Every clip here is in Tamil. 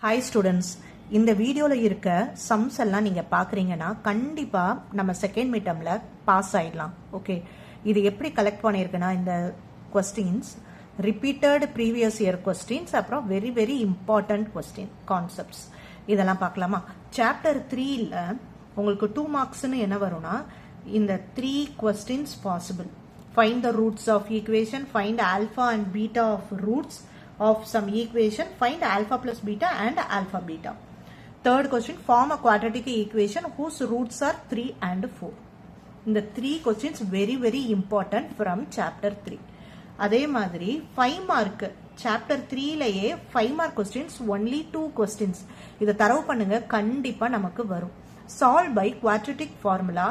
Hi students, இந்த வீடியோல இருக்க சம்ஸ் எல்லாம் நீங்க பாக்குறீங்கன்னா கண்டிப்பா நம்ம செகண்ட் மிட்டம்ல பாஸ் ஆயிடலாம். ஓகே, இது எப்படி கலெக்ட் பண்ணியிருக்குன்னா இந்த questions repeated previous year questions, அப்புறம் very very important question concepts இதெல்லாம் பார்க்கலாமா. சாப்டர் 3ல உங்களுக்கு 2 மார்க்ஸ்னு என்ன வரும்னா இந்த 3 questions possible. Find the roots of equation, find alpha and beta of roots of some equation, find alpha plus beta and alpha beta. Third question, form a quadratic equation whose roots are 3 and 4. இந்த 3 questions very very important from chapter 3. அதே மாதிரி 5 mark chapter 3லயே 5 mark questions only 2 questions. இதை தரவு பண்ணுங்க, கண்டிப்பா நமக்கு வரும். Solve by quadratic formula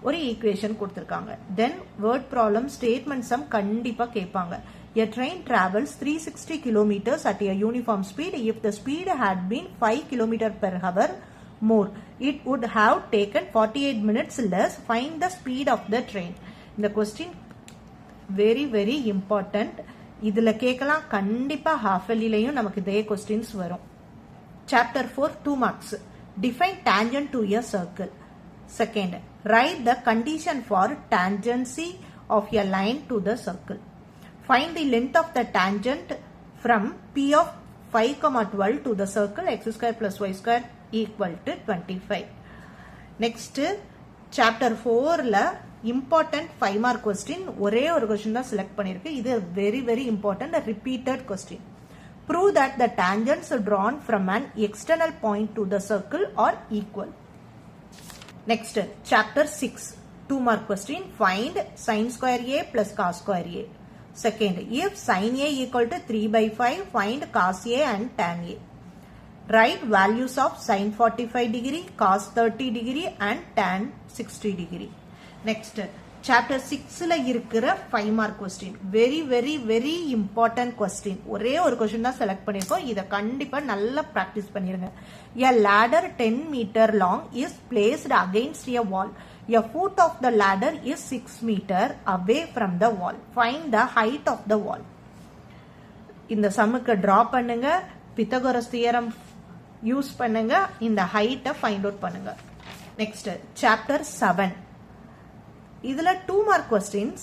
ஒரு ஈக்குவேஷன் கொடுத்திருக்காங்க. தென் வேர்ட் ப்ராப்ளம் ஸ்டேட்மெண்ட் சம் கண்டிப்பா கேட்பாங்க. A train travels 360 kilometers at a uniform speed. If the speed had been 5 km per hour more, it would have taken 48 minutes less. Find the speed of the train. இந்த question very very important. இதுல கேட்கலாம், கண்டிப்பா half yearlyலயும் நமக்கு இதே questions வரும். Chapter 4 2 marks. Define tangent to a circle. Second, write the condition for tangency of a line to the circle. Find the length of the tangent from P of 5,12 to the circle x square plus y square equal to 25. Next, chapter 4ல important 5 mark question ஒரே ஒரு question தான் select பண்ணிருக்கு. இது very very important repeated question. Prove that the tangents drawn from an external point to the circle are equal. Next, chapter 6 2 mark question. Find sin square a plus cos square a. Second, if sin a equal to 3 by 5, find cos a and tan a. Write values of sin 45 degree, cos 30 degree and tan 60 degree. Next, chapter 6ல இருக்கிற 5 mark question very very very important question. ஒரே ஒரு question தான் select பண்ணிருக்கோம். இத கண்டிப்பா நல்லா practice பண்ணிருங்க. A ladder 10 meter long is placed against a wall. A foot of the ladder is 6 meter away from the wall. Find the height of the wall. இந்த சம்முக்கு draw பண்ணுங்க, Pythagoras theorem யூஸ் பண்ணுங்க, இந்த height find out பண்ணுங்க. Next, chapter 7 இதுல 2 mark questions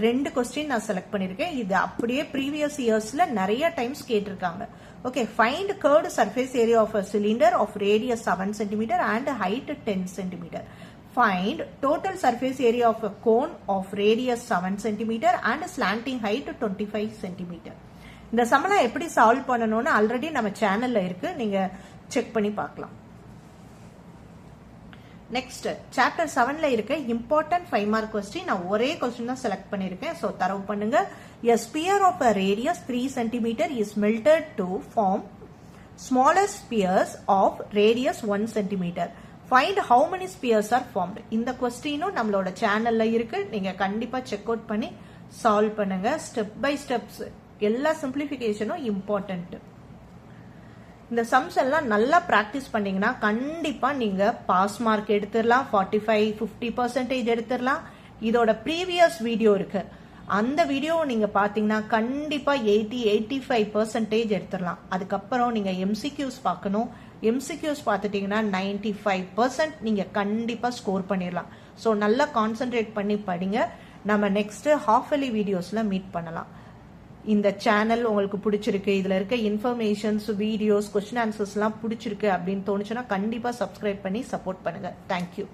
2 question நான் செலக்ட் பண்ணிருக்கேன். இது அப்படியே previous yearsல நிறைய டைம்ஸ் கேட்டிருக்காங்க. Okay, find curved surface area of a cylinder of radius 7 cm and height 10 cm. Find total surface area of a cone of radius 7 cm and slanting height 25 cm. இந்த சம்லாம் எப்படி சால்வ் பண்ணணும்னு ஆல்ரெடி நம்ம சேனல்ல இருக்கு, நீங்க செக் பண்ணி பார்க்கலாம். நெக்ஸ்ட் சாப்டர் 7ல இருக்க இம்பார்ட்டன்ட் 5 மார்க் கொஸ்டின் நான் ஒரே கொஸ்டின் தான் செலக்ட் பண்ணிருக்கேன். சோ தரவு பண்ணுங்க. A sphere of a radius 3 cm is melted to form smaller spheres of radius 1 cm. Find how many spheres are formed. இந்த கொஸ்டினும் நம்மளோட சேனல்ல இருக்கு, நீங்க கண்டிப்பா செக் அவுட் பண்ணி சால்வ் பண்ணுங்க. ஸ்டெப் பை ஸ்டெப்ஸ் எல்லா சிம்பிளிஃபிகேஷனும் இம்பார்ட்டன்ட். இந்த சம்ஸ் எல்லாம் நல்லா பிராக்டிஸ் பண்ணீங்கன்னா கண்டிப்பா நீங்க பாஸ் மார்க் எடுத்துடலாம். 45-50% எடுத்துடலாம். இதோட ப்ரீவியஸ் வீடியோ இருக்கு, அந்த வீடியோ நீங்க பாத்தீங்கன்னா கண்டிப்பா 80-85% எடுத்துடலாம். அதுக்கப்புறம் நீங்க எம்சிக்யூஸ் பார்க்கணும். எம்சிக்யூஸ் பார்த்துட்டீங்கன்னா 95% நீங்க கண்டிப்பா ஸ்கோர் பண்ணிடலாம். ஸோ நல்லா கான்சென்ட்ரேட் பண்ணி படிங்க. நம்ம நெக்ஸ்ட் ஹாஃப் இயர்லி வீடியோஸ்ல மீட் பண்ணலாம். இந்த சேனல் உங்களுக்கு பிடிச்சிருக்கு, இதுல இருக்க இன்ஃபர்மேஷன்ஸ் வீடியோஸ் கொஸ்டின் ஆன்சர்ஸ் எல்லாம் பிடிச்சிருக்கு அப்படின்னு தோணுச்சுன்னா கண்டிப்பா சப்ஸ்கிரைப் பண்ணி சப்போர்ட் பண்ணுங்க. தேங்க்யூ.